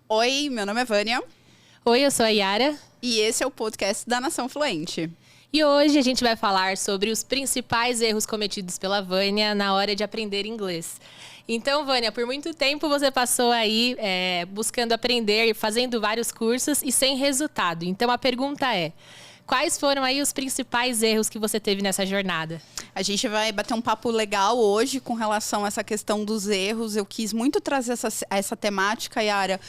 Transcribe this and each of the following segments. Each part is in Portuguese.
Oi, meu nome é Vânia Oi, eu sou a Yara. e esse é o podcast da Nação Fluente. E hoje a gente vai falar sobre os principais erros cometidos pela Vânia na hora de aprender inglês. Então, Vânia, por muito tempo você passou aí buscando aprender, fazendo vários cursos e sem resultado. Então, a pergunta é: quais foram aí os principais erros que você teve nessa jornada? A gente vai bater um papo legal hoje com relação a essa questão dos erros. Eu quis muito trazer essa temática, Yara,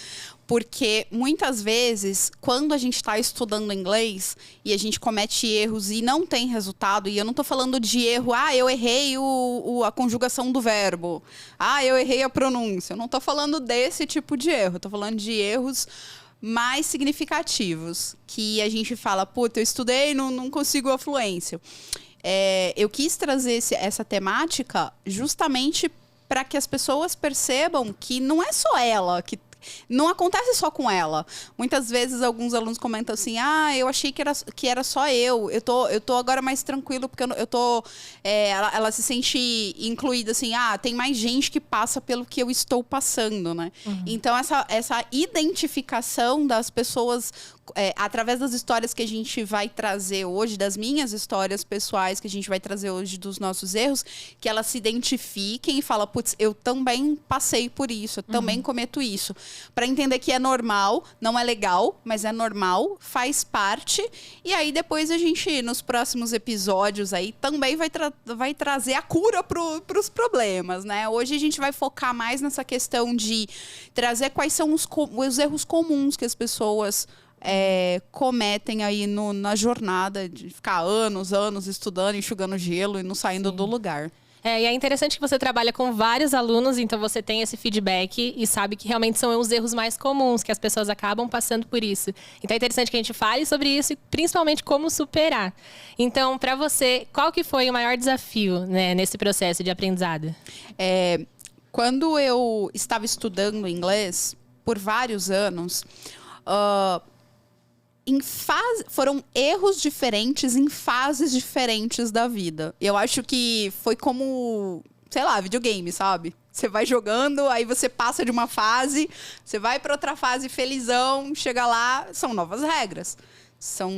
porque muitas vezes, quando a gente está estudando inglês e a gente comete erros e não tem resultado, e eu não estou falando de erro, eu errei a conjugação do verbo, eu errei a pronúncia. Eu não estou falando desse tipo de erro, estou falando de erros mais significativos, que a gente fala, puta, eu estudei e não consigo a fluência. Eu quis trazer essa temática justamente para que as pessoas percebam que não é só ela que não acontece só com ela. Muitas vezes alguns alunos comentam assim, eu achei que era só eu. Eu tô agora mais tranquilo porque eu tô... ela se sente incluída assim, tem mais gente que passa pelo que eu estou passando, né? Uhum. Então, essa identificação das pessoas... através das histórias que a gente vai trazer hoje, das minhas histórias pessoais que a gente vai trazer hoje dos nossos erros, que elas se identifiquem e falam, putz, eu também passei por isso, eu também cometo isso. Para entender que é normal, não é legal, mas é normal, faz parte. E aí depois a gente, nos próximos episódios aí, também vai trazer a cura para os problemas, né? Hoje a gente vai focar mais nessa questão de trazer quais são os erros comuns que as pessoas cometem aí na jornada de ficar anos estudando, enxugando gelo e não saindo do lugar. E é interessante que você trabalha com vários alunos, então você tem esse feedback e sabe que realmente são os erros mais comuns, que as pessoas acabam passando por isso. Então é interessante que a gente fale sobre isso e principalmente como superar. Então, para você, qual que foi o maior desafio, né, nesse processo de aprendizado? Quando eu estava estudando inglês, por vários anos... foram erros diferentes em fases diferentes da vida. Eu acho que foi como, sei lá, videogame, sabe? Você vai jogando, aí você passa de uma fase, você vai para outra fase felizão, chega lá, são novas regras. São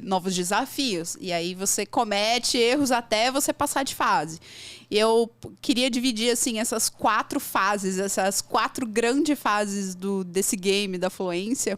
novos desafios. E aí você comete erros até você passar de fase. E eu queria dividir assim, essas 4 fases, essas 4 grandes fases desse game da fluência,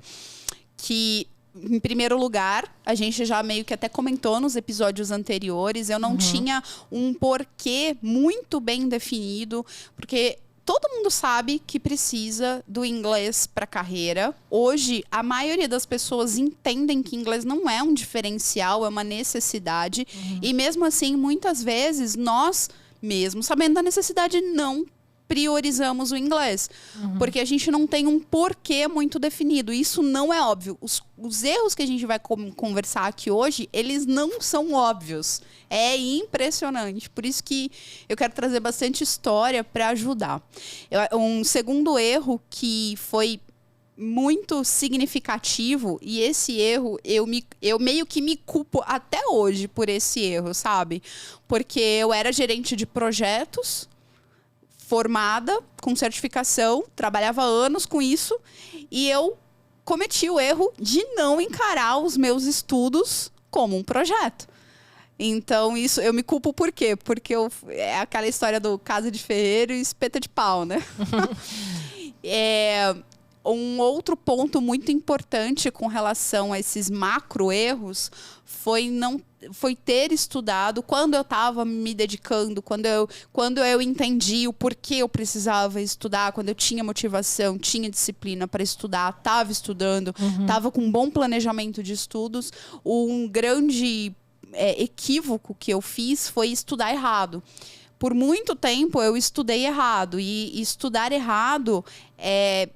que, em primeiro lugar, a gente já meio que até comentou nos episódios anteriores, eu não tinha um porquê muito bem definido, porque todo mundo sabe que precisa do inglês para a carreira. Hoje, a maioria das pessoas entendem que inglês não é um diferencial, é uma necessidade. E mesmo assim, muitas vezes, nós, mesmo sabendo da necessidade, não priorizamos o inglês. Porque a gente não tem um porquê muito definido. Isso não é óbvio. Os erros que a gente vai conversar aqui hoje, eles não são óbvios. É impressionante. Por isso que eu quero trazer bastante história para ajudar. Um segundo erro que foi muito significativo, e esse erro, eu meio que me culpo até hoje por esse erro, sabe? Porque eu era gerente de projetos, formada, com certificação, trabalhava anos com isso, e eu cometi o erro de não encarar os meus estudos como um projeto. Então, isso eu me culpo por quê? Porque é aquela história do casa de ferreiro e espeta de pau, né? Um outro ponto muito importante com relação a esses macro erros foi ter estudado quando eu estava me dedicando, quando eu entendi o porquê eu precisava estudar, quando eu tinha motivação, tinha disciplina para estudar, estava estudando, estava com um bom planejamento de estudos. Um grande equívoco que eu fiz foi estudar errado. Por muito tempo eu estudei errado, e estudar errado é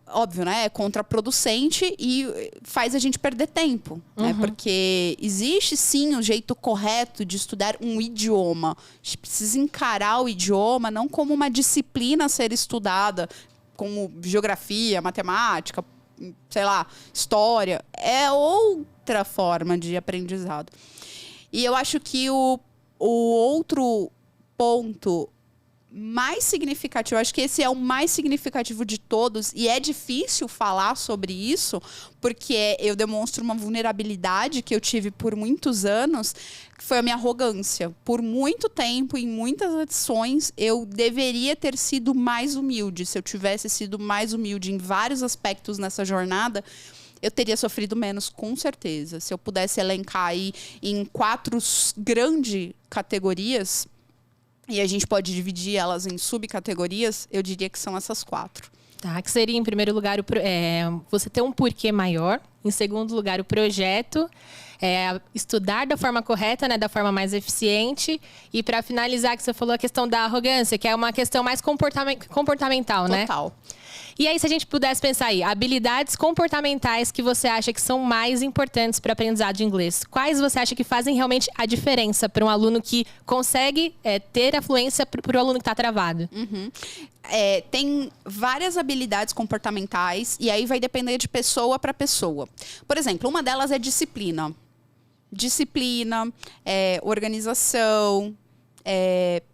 óbvio, né? É contraproducente e faz a gente perder tempo. Né? Porque existe, sim, um jeito correto de estudar um idioma. A gente precisa encarar o idioma não como uma disciplina a ser estudada, como geografia, matemática, sei lá, história. É outra forma de aprendizado. E eu acho que o outro ponto mais significativo, eu acho que esse é o mais significativo de todos, e é difícil falar sobre isso, porque eu demonstro uma vulnerabilidade que eu tive por muitos anos, que foi a minha arrogância. Por muito tempo, em muitas edições, eu deveria ter sido mais humilde. Se eu tivesse sido mais humilde em vários aspectos nessa jornada, eu teria sofrido menos, com certeza. Se eu pudesse elencar aí em 4 grandes categorias, e a gente pode dividir elas em subcategorias, eu diria que são essas 4. Tá, que seria, em primeiro lugar, você ter um porquê maior. Em segundo lugar, o projeto. Estudar da forma correta, né, da forma mais eficiente. E, para finalizar, que você falou a questão da arrogância, que é uma questão mais comportamental, né? Total. E aí, se a gente pudesse pensar aí, habilidades comportamentais que você acha que são mais importantes para o aprendizado de inglês, quais você acha que fazem realmente a diferença para um aluno que consegue ter a fluência para o aluno que está travado? Tem várias habilidades comportamentais e aí vai depender de pessoa para pessoa. Por exemplo, uma delas é disciplina. Disciplina, organização,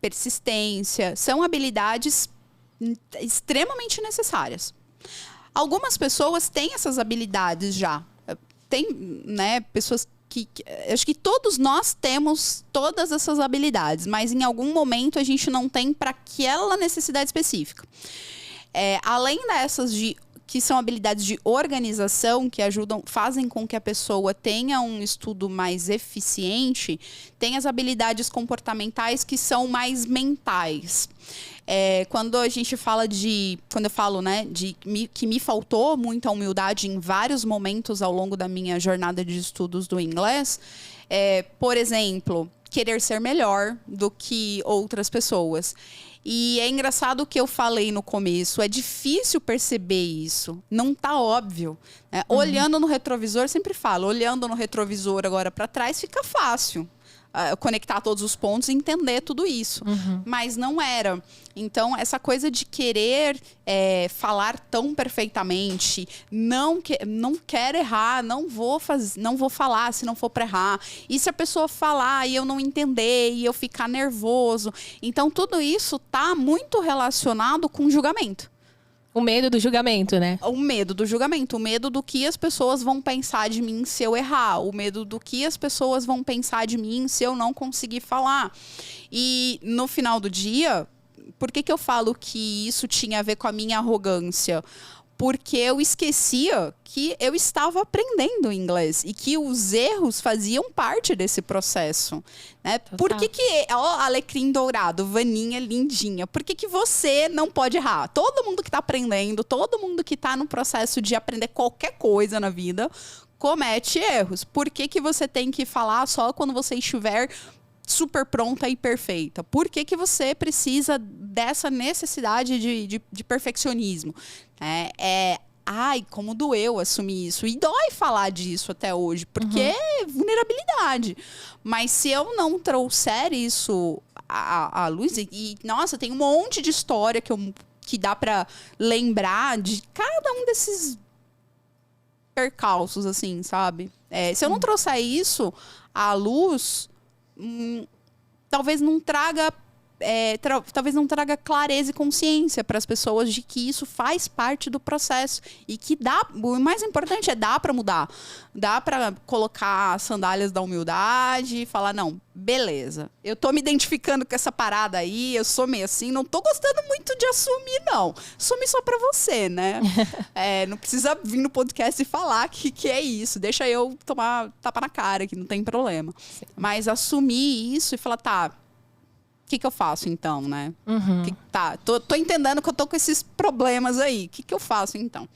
persistência. São habilidades extremamente necessárias. Algumas pessoas têm essas habilidades já. Tem, né, pessoas que acho que todos nós temos todas essas habilidades, mas em algum momento a gente não tem para aquela necessidade específica. Além dessas que são habilidades de organização, que fazem com que a pessoa tenha um estudo mais eficiente, tem as habilidades comportamentais que são mais mentais. Quando a gente fala quando eu falo, né, que me faltou muita humildade em vários momentos ao longo da minha jornada de estudos do inglês, por exemplo, querer ser melhor do que outras pessoas. E é engraçado o que eu falei no começo, é difícil perceber isso, não tá óbvio. Né? Olhando no retrovisor, eu sempre falo, olhando no retrovisor agora para trás, fica fácil. Conectar todos os pontos e entender tudo isso. Mas não era. Então, essa coisa de querer falar tão perfeitamente, não quero errar, não vou falar se não for para errar. E se a pessoa falar e eu não entender e eu ficar nervoso? Então, tudo isso está muito relacionado com julgamento. O medo do julgamento, né? O medo do julgamento, o medo do que as pessoas vão pensar de mim se eu errar, o medo do que as pessoas vão pensar de mim se eu não conseguir falar. E no final do dia, por que eu falo que isso tinha a ver com a minha arrogância? Porque eu esquecia que eu estava aprendendo inglês e que os erros faziam parte desse processo. Né? Por que alecrim dourado, Vaninha lindinha, por que você não pode errar? Todo mundo que está aprendendo, todo mundo que está no processo de aprender qualquer coisa na vida, comete erros. Por que você tem que falar só quando você estiver super pronta e perfeita? Por que você precisa dessa necessidade de perfeccionismo? Ai, como doeu assumir isso. E dói falar disso até hoje, porque é vulnerabilidade. Mas se eu não trouxer isso à luz, nossa, tem um monte de história que dá pra lembrar de cada um desses percalços, assim, sabe? Se eu não trouxer isso à luz, talvez não traga clareza e consciência para as pessoas de que isso faz parte do processo e que o mais importante dá para mudar, dá para colocar as sandálias da humildade e falar, não, beleza, eu tô me identificando com essa parada aí, eu sou meio assim, não tô gostando muito de assumir, não, assumir só para você, né? Não precisa vir no podcast e falar que é isso, deixa eu tomar tapa na cara, que não tem problema. Sim. Mas assumir isso e falar, tá, o que eu faço então, né? Tô entendendo que eu tô com esses problemas aí. O que eu faço então?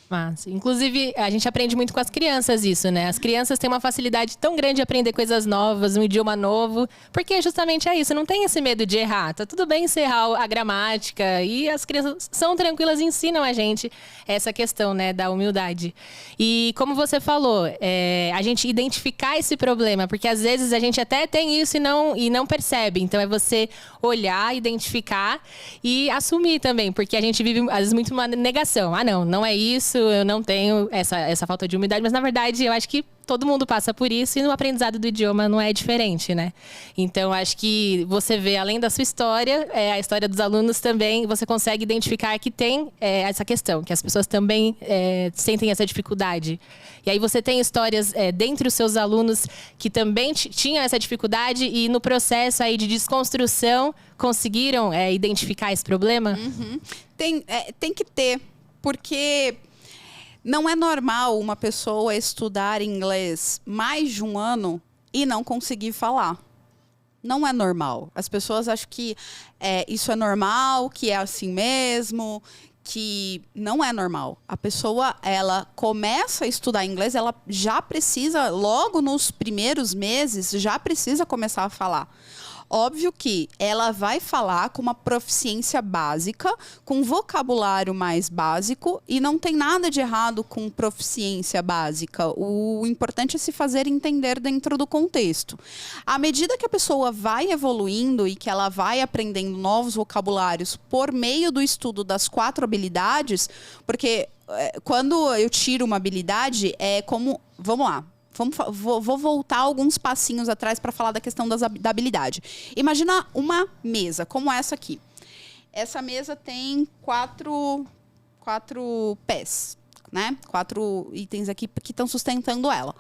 Mas, inclusive, a gente aprende muito com as crianças isso, né? As crianças têm uma facilidade tão grande de aprender coisas novas, um idioma novo, porque justamente é isso, não tem esse medo de errar. Tá tudo bem se errar a gramática, e as crianças são tranquilas e ensinam a gente essa questão, né, da humildade. E como você falou, a gente identificar esse problema, porque às vezes a gente até tem isso e não percebe. Então é você olhar, identificar e assumir também, porque a gente vive às vezes muito uma negação. Ah, não é isso. eu não tenho essa falta de humildade, mas na verdade eu acho que todo mundo passa por isso e no aprendizado do idioma não é diferente, né? Então, acho que você vê, além da sua história, a história dos alunos também, você consegue identificar que tem essa questão, que as pessoas também sentem essa dificuldade. E aí você tem histórias dentre os seus alunos que também tinham essa dificuldade e no processo aí de desconstrução conseguiram identificar esse problema? Uhum. Tem que ter, porque não é normal uma pessoa estudar inglês mais de um ano e não conseguir falar. Não é normal. As pessoas acham que isso é normal, que é assim mesmo, que não é normal. A pessoa, ela começa a estudar inglês, ela já precisa, logo nos primeiros meses, já precisa começar a falar. Óbvio que ela vai falar com uma proficiência básica, com vocabulário mais básico, e não tem nada de errado com proficiência básica. O importante é se fazer entender dentro do contexto. À medida que a pessoa vai evoluindo e que ela vai aprendendo novos vocabulários por meio do estudo das 4 habilidades, porque quando eu tiro uma habilidade, é como... Vamos lá. Vou voltar alguns passinhos atrás para falar da questão da habilidade. Imagina uma mesa, como essa aqui. Essa mesa tem 4 pés, né? 4 itens aqui que estão sustentando ela.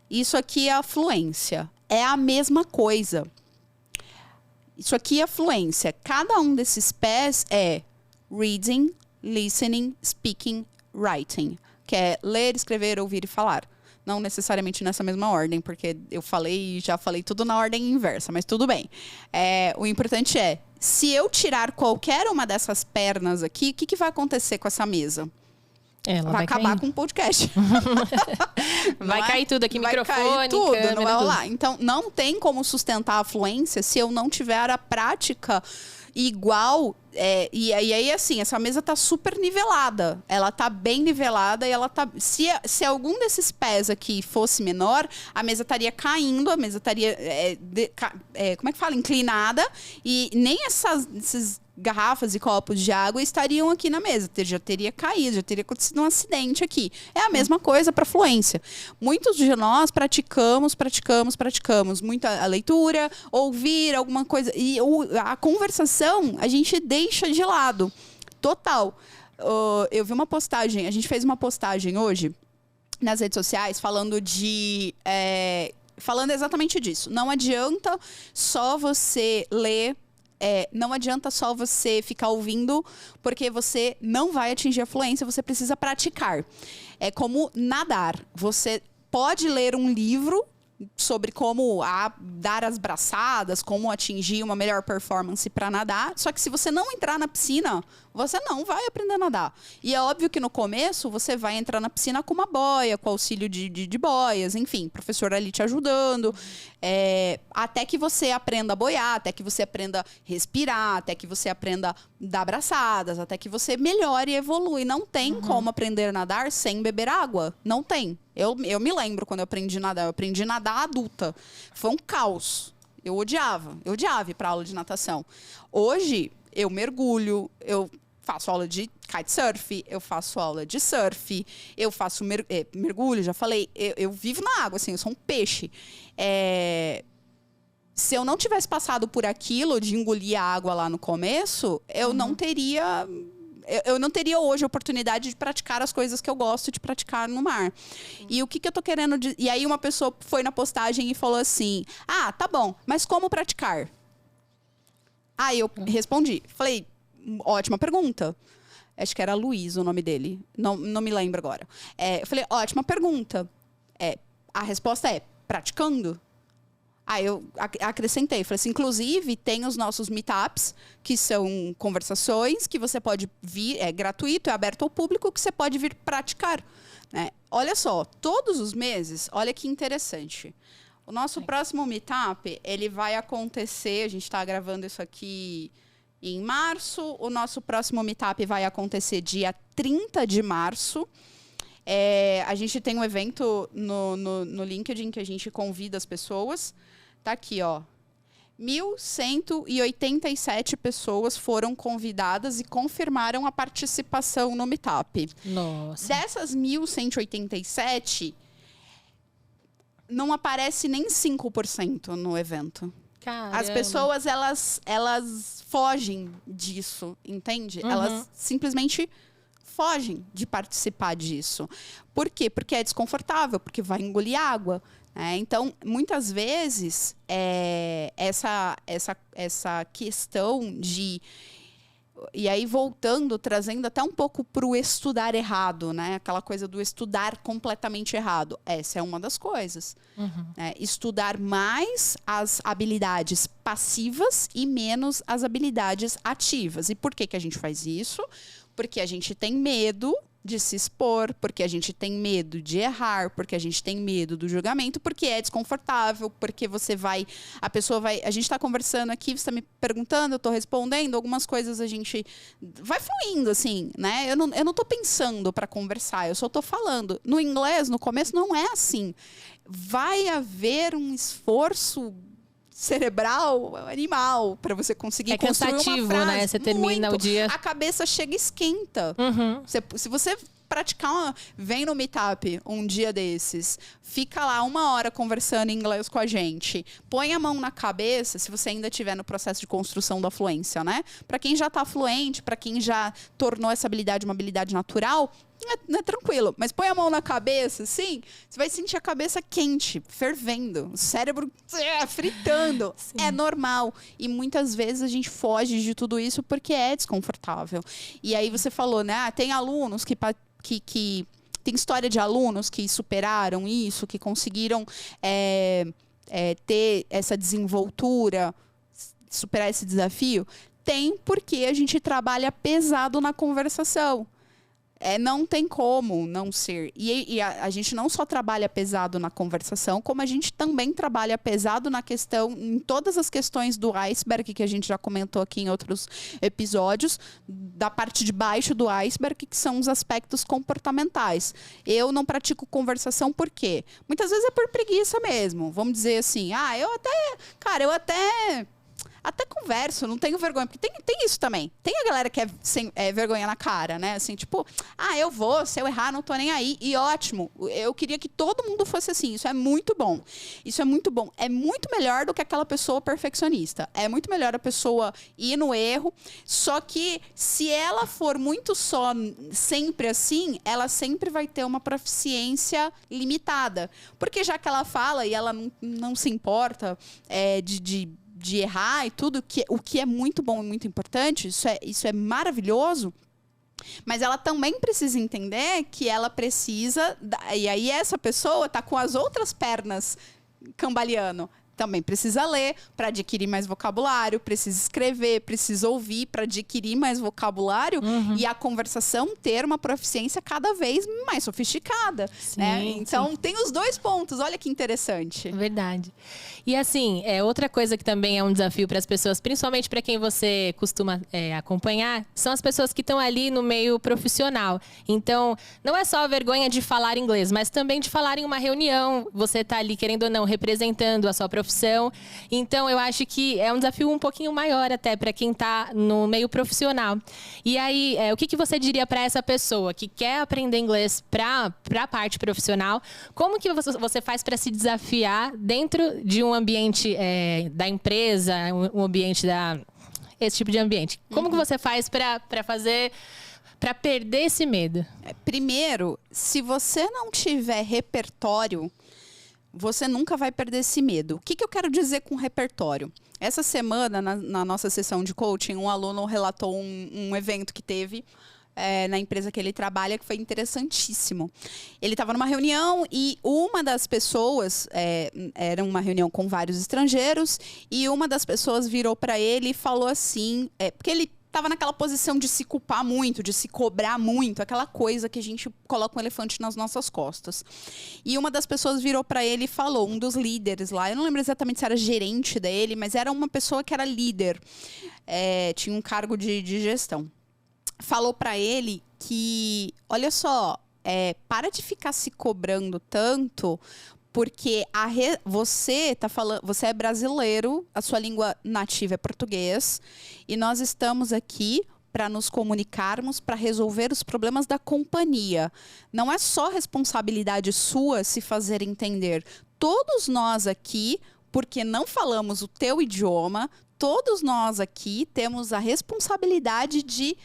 Isso aqui é a fluência. É a mesma coisa. Isso aqui é a fluência. Cada um desses pés é reading, listening, speaking, writing. Que é ler, escrever, ouvir e falar. Não necessariamente nessa mesma ordem, porque eu já falei tudo na ordem inversa, mas tudo bem. O importante é, se eu tirar qualquer uma dessas pernas aqui, o que vai acontecer com essa mesa? Ela vai acabar cair com o podcast. Vai cair tudo aqui, vai microfone, cair tudo, câmera, não vai tudo. rolar. Então, não tem como sustentar a fluência se eu não tiver a prática igual. E aí, assim, essa mesa tá super nivelada. Ela tá bem nivelada e ela tá... Se algum desses pés aqui fosse menor, a mesa estaria caindo, a mesa estaria... como é que fala? Inclinada. E nem esses garrafas e copos de água estariam aqui na mesa. Já teria caído, já teria acontecido um acidente aqui. É a mesma coisa para fluência. Muitos de nós praticamos muita a leitura, ouvir alguma coisa. E a conversação, a gente deixa de lado. Total. Eu vi uma postagem, a gente fez uma postagem hoje nas redes sociais falando falando exatamente disso. Não adianta só você ler, não adianta só você ficar ouvindo, porque você não vai atingir a fluência, você precisa praticar. É como nadar. Você pode ler um livro sobre como dar as braçadas, como atingir uma melhor performance para nadar. Só que se você não entrar na piscina, você não vai aprender a nadar. E é óbvio que no começo você vai entrar na piscina com uma boia, com auxílio de boias, enfim, professor ali te ajudando. Até que você aprenda a boiar, até que você aprenda a respirar, até que você aprenda a dar braçadas, até que você melhore e evolui. Não tem como aprender a nadar sem beber água. Não tem. Eu me lembro quando eu aprendi a nadar. Eu aprendi a nadar adulta. Foi um caos. Eu odiava ir para aula de natação. Hoje, eu mergulho, eu faço aula de kitesurf, eu faço aula de surf, eu faço mergulho, já falei. Eu vivo na água, assim, eu sou um peixe. Se eu não tivesse passado por aquilo de engolir a água lá no começo, eu não teria... Eu não teria hoje a oportunidade de praticar as coisas que eu gosto de praticar no mar. E o que eu tô querendo... E aí uma pessoa foi na postagem e falou assim, tá bom, mas como praticar? Aí eu respondi, falei, ótima pergunta. Acho que era Luiz o nome dele, não me lembro agora. Eu falei, ótima pergunta. A resposta é praticando. Aí eu acrescentei, falei assim, inclusive tem os nossos meetups, que são conversações que você pode vir, é gratuito, é aberto ao público, que você pode vir praticar. Né? Olha só, todos os meses, olha que interessante. O nosso próximo meetup, ele vai acontecer, a gente está gravando isso aqui em março, o nosso próximo meetup vai acontecer dia 30 de março. A gente tem um evento no LinkedIn que a gente convida as pessoas. Tá aqui, ó. 1.187 pessoas foram convidadas e confirmaram a participação no Meetup. Nossa. Dessas 1.187, não aparece nem 5% no evento. Caramba. As pessoas, elas fogem disso, entende? Elas simplesmente fogem de participar disso. Por quê? Porque é desconfortável, porque vai engolir água. Então, muitas vezes, essa questão de... E aí, voltando, trazendo até um pouco para o estudar errado, né? Aquela coisa do estudar completamente errado. Essa é uma das coisas. Estudar mais as habilidades passivas e menos as habilidades ativas. E por que que a gente faz isso? Porque a gente tem medo de se expor, porque a gente tem medo de errar, porque a gente tem medo do julgamento, porque é desconfortável, porque a gente está conversando aqui, você está me perguntando, eu estou respondendo, algumas coisas a gente vai fluindo, assim, né? Eu não tô pensando para conversar, eu só tô falando. No inglês, no começo, não é assim. Vai haver um esforço cerebral, animal, para você conseguir construir uma frase. Né? Você termina o dia... A cabeça chega e esquenta. Se você praticar, vem no Meetup um dia desses, fica lá 1 hora conversando em inglês com a gente, põe a mão na cabeça, se você ainda estiver no processo de construção da fluência, né? Para quem já está fluente, para quem já tornou essa habilidade uma habilidade natural, é tranquilo, mas põe a mão na cabeça, assim, você vai sentir a cabeça quente, fervendo, o cérebro fritando. Sim. É normal. E muitas vezes a gente foge de tudo isso porque é desconfortável. E aí você falou, né? Tem alunos que tem história de alunos que superaram isso, que conseguiram ter essa desenvoltura, superar esse desafio. Tem, porque a gente trabalha pesado na conversação. Não tem como não ser. E a gente não só trabalha pesado na conversação, como a gente também trabalha pesado na questão, em todas as questões do iceberg, que a gente já comentou aqui em outros episódios, da parte de baixo do iceberg, que são os aspectos comportamentais. Eu não pratico conversação por quê? Muitas vezes é por preguiça mesmo. Vamos dizer assim, eu até converso, não tenho vergonha. Porque tem isso também. Tem a galera que é sem vergonha na cara, né? Assim, tipo, se eu errar, não tô nem aí. E ótimo. Eu queria que todo mundo fosse assim. Isso é muito bom. Isso é muito bom. É muito melhor do que aquela pessoa perfeccionista. É muito melhor a pessoa ir no erro. Só que se ela for muito só sempre assim, ela sempre vai ter uma proficiência limitada. Porque já que ela fala e ela não se importa de errar e tudo, o que é muito bom e muito importante, isso é maravilhoso, mas ela também precisa entender que ela precisa, e aí essa pessoa tá com as outras pernas cambaleando. Também precisa ler para adquirir mais vocabulário, precisa escrever, precisa ouvir para adquirir mais vocabulário e a conversação ter uma proficiência cada vez mais sofisticada. Sim, né? Então, sim. Tem os dois pontos. Olha que interessante. Verdade. E assim, outra coisa que também é um desafio para as pessoas, principalmente para quem você costuma acompanhar, são as pessoas que estão ali no meio profissional. Então, não é só a vergonha de falar inglês, mas também de falar em uma reunião. Você está ali, querendo ou não, representando a sua profissão. Então, eu acho que é um desafio um pouquinho maior até para quem está no meio profissional. E aí, o que você diria para essa pessoa que quer aprender inglês para a parte profissional? Como que você faz para se desafiar dentro de um ambiente da empresa, um ambiente esse tipo de ambiente? Como que você faz para perder esse medo? Primeiro, se você não tiver repertório, você nunca vai perder esse medo. O que eu quero dizer com repertório? Essa semana, na nossa sessão de coaching, um aluno relatou um evento que teve na empresa que ele trabalha, que foi interessantíssimo. Ele estava numa reunião e uma das pessoas, era uma reunião com vários estrangeiros, e uma das pessoas virou para ele e falou assim, porque ele estava naquela posição de se culpar muito, de se cobrar muito, aquela coisa que a gente coloca um elefante nas nossas costas. E uma das pessoas virou para ele e falou, um dos líderes lá, eu não lembro exatamente se era gerente dele, mas era uma pessoa que era líder, tinha um cargo de gestão. Falou para ele que, olha só, para de ficar se cobrando tanto, Porque você tá falando, você é brasileiro, a sua língua nativa é português, e nós estamos aqui para nos comunicarmos, para resolver os problemas da companhia. Não é só responsabilidade sua se fazer entender. Todos nós aqui, porque não falamos o teu idioma, todos nós aqui temos a responsabilidade de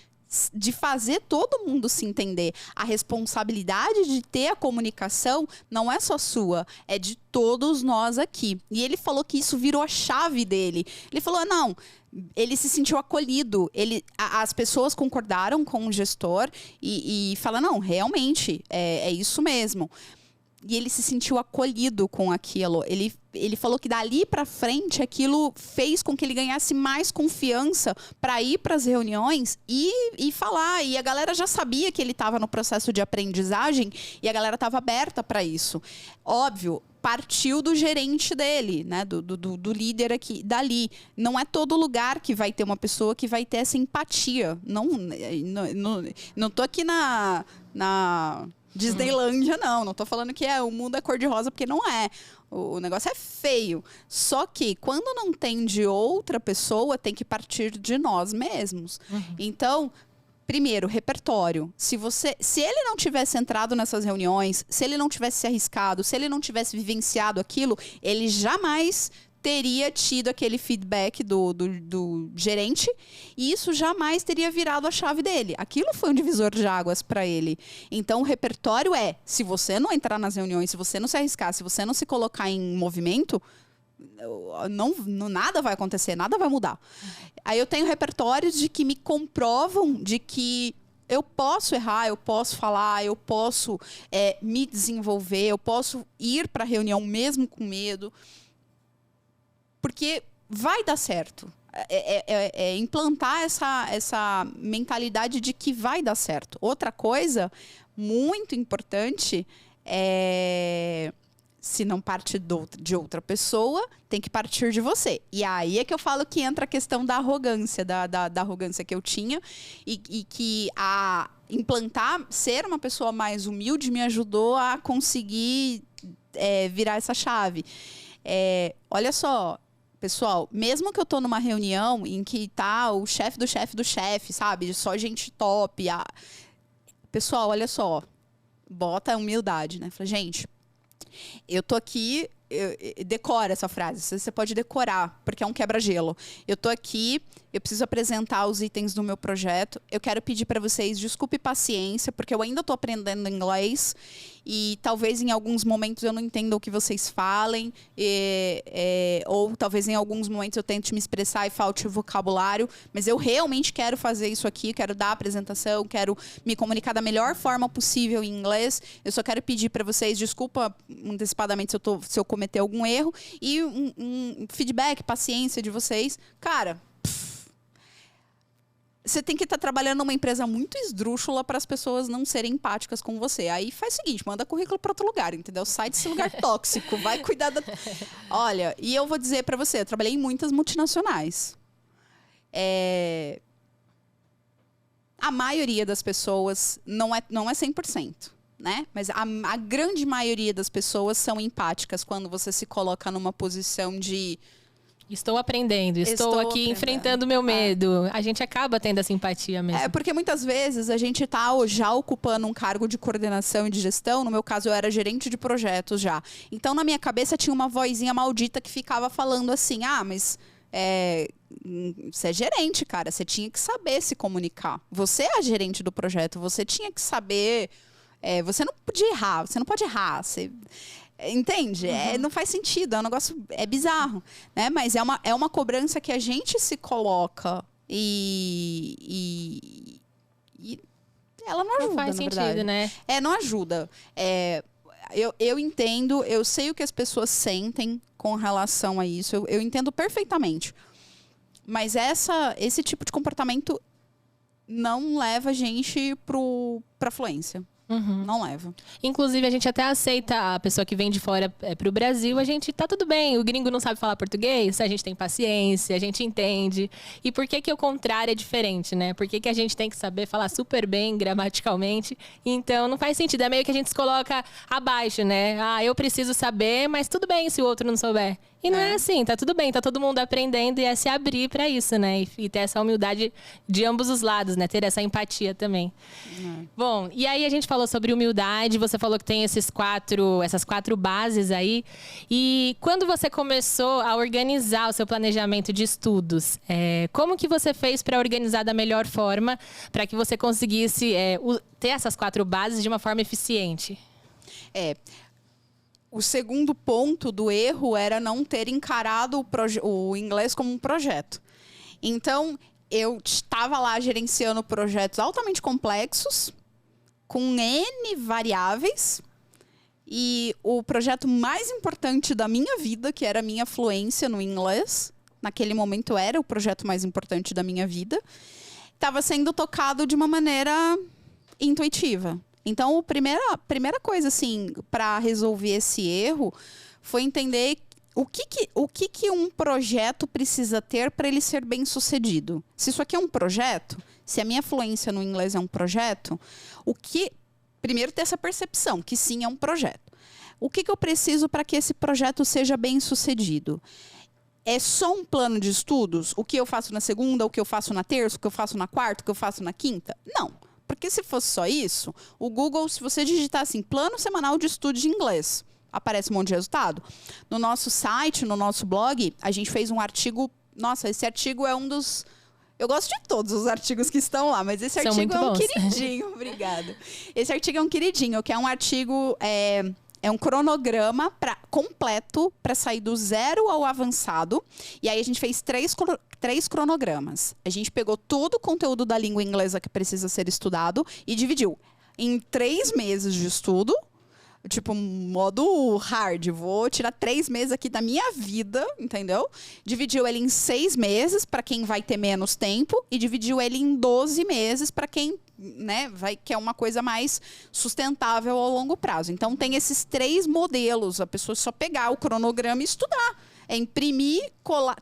fazer todo mundo se entender. A responsabilidade de ter a comunicação não é só sua, é de todos nós aqui. E ele falou que isso virou a chave dele. Ele falou, não, ele se sentiu acolhido. As pessoas concordaram com o gestor e falaram, não, realmente, é isso mesmo. E ele se sentiu acolhido com aquilo. Ele falou que dali para frente aquilo fez com que ele ganhasse mais confiança para ir para as reuniões e falar. E a galera já sabia que ele estava no processo de aprendizagem e a galera estava aberta para isso. Óbvio, partiu do gerente dele, né? Do líder aqui, dali. Não é todo lugar que vai ter uma pessoa que vai ter essa empatia. Não tô aqui na Disneylândia, não tô falando que o mundo é cor-de-rosa, porque não é. O negócio é feio. Só que quando não tem de outra pessoa, tem que partir de nós mesmos. Então, primeiro, repertório. Se ele não tivesse entrado nessas reuniões, se ele não tivesse se arriscado, se ele não tivesse vivenciado aquilo, ele jamais teria tido aquele feedback do gerente e isso jamais teria virado a chave dele. Aquilo foi um divisor de águas para ele. Então, o repertório se você não entrar nas reuniões, se você não se arriscar, se você não se colocar em movimento, nada vai acontecer, nada vai mudar. Aí eu tenho repertórios de que me comprovam de que eu posso errar, eu posso falar, eu posso me desenvolver, eu posso ir para a reunião mesmo com medo. Porque vai dar certo. Implantar essa mentalidade de que vai dar certo. Outra coisa muito importante se não parte de outra pessoa, tem que partir de você. E aí é que eu falo que entra a questão da arrogância, da arrogância que eu tinha e que implantar, ser uma pessoa mais humilde me ajudou a conseguir virar essa chave. Olha só, pessoal, mesmo que eu tô numa reunião em que tá o chefe do chefe do chefe, sabe? Só gente top. Pessoal, olha só. Bota a humildade, né? Fala, gente, eu tô aqui... Decora essa frase. Você pode decorar, porque é um quebra-gelo. Eu tô aqui, eu preciso apresentar os itens do meu projeto. Eu quero pedir para vocês desculpe e paciência, porque eu ainda tô aprendendo inglês e talvez em alguns momentos eu não entenda o que vocês falem, ou talvez em alguns momentos eu tente me expressar e falte o vocabulário, mas eu realmente quero fazer isso aqui, quero dar a apresentação, quero me comunicar da melhor forma possível em inglês. Eu só quero pedir para vocês desculpa antecipadamente se eu cometer algum erro e um feedback, paciência de vocês. Cara, você tem que estar trabalhando numa empresa muito esdrúxula para as pessoas não serem empáticas com você. Aí faz o seguinte, manda currículo para outro lugar, entendeu? Sai desse lugar tóxico, vai cuidar da... Olha, e eu vou dizer para você, eu trabalhei em muitas multinacionais. A maioria das pessoas não é 100%. Né? Mas a grande maioria das pessoas são empáticas quando você se coloca numa posição de... Estou aprendendo, estou aqui enfrentando o meu medo. A gente acaba tendo essa empatia mesmo. Porque muitas vezes a gente está já ocupando um cargo de coordenação e de gestão. No meu caso, eu era gerente de projetos já. Então, na minha cabeça, tinha uma vozinha maldita que ficava falando assim, mas... você é gerente, cara. Você tinha que saber se comunicar. Você é a gerente do projeto. Você tinha que saber... você não podia errar, você não pode errar, você... Entende? Não faz sentido, é um negócio... É bizarro, né? Mas é uma cobrança que a gente se coloca e ela não ajuda, não faz sentido, né? Não ajuda. Eu entendo, eu sei o que as pessoas sentem com relação a isso, eu entendo perfeitamente. Mas esse tipo de comportamento não leva a gente pra fluência. Não leva. Inclusive, a gente até aceita a pessoa que vem de fora pro Brasil. A gente tá tudo bem. O gringo não sabe falar português, a gente tem paciência, a gente entende. E por que o contrário é diferente, né? Por que a gente tem que saber falar super bem gramaticalmente? Então, não faz sentido. É meio que a gente se coloca abaixo, né? Ah, eu preciso saber, mas tudo bem se o outro não souber. E não é assim, tá tudo bem, tá todo mundo aprendendo e é se abrir para isso, né? E ter essa humildade de ambos os lados, né? Ter essa empatia também. Bom, e aí a gente falou sobre humildade, você falou que tem essas quatro bases aí. E quando você começou a organizar o seu planejamento de estudos, como que você fez para organizar da melhor forma para que você conseguisse ter essas 4 bases de uma forma eficiente? O segundo ponto do erro era não ter encarado o inglês como um projeto. Então, eu estava lá gerenciando projetos altamente complexos, com N variáveis, e o projeto mais importante da minha vida, que era a minha fluência no inglês, naquele momento era o projeto mais importante da minha vida, estava sendo tocado de uma maneira intuitiva. Então, a primeira coisa, assim, para resolver esse erro foi entender o que um projeto precisa ter para ele ser bem sucedido. Se isso aqui é um projeto, se a minha fluência no inglês é um projeto, primeiro ter essa percepção que sim, é um projeto. O que eu preciso para que esse projeto seja bem sucedido? É só um plano de estudos? O que eu faço na segunda, o que eu faço na terça, o que eu faço na quarta, o que eu faço na quinta? Não. Porque se fosse só isso, o Google, se você digitar assim, plano semanal de estudo de inglês, aparece um monte de resultado. No nosso site, no nosso blog, a gente fez um artigo. Nossa, esse artigo é um dos... Eu gosto de todos os artigos que estão lá, mas esse artigo é um queridinho. Obrigada. Esse artigo é um queridinho, que é um artigo... É um cronograma completo para sair do 0 ao avançado. E aí a gente fez 3 cronogramas. A gente pegou todo o conteúdo da língua inglesa que precisa ser estudado e dividiu em 3 meses de estudo. Tipo, modo hard. Vou tirar 3 meses aqui da minha vida, entendeu? Dividiu ele em 6 meses para quem vai ter menos tempo. E dividiu ele em 12 meses para quem... né, quer uma coisa mais sustentável ao longo prazo. Então, tem esses 3 modelos. A pessoa só pegar o cronograma e estudar. É imprimir, colar...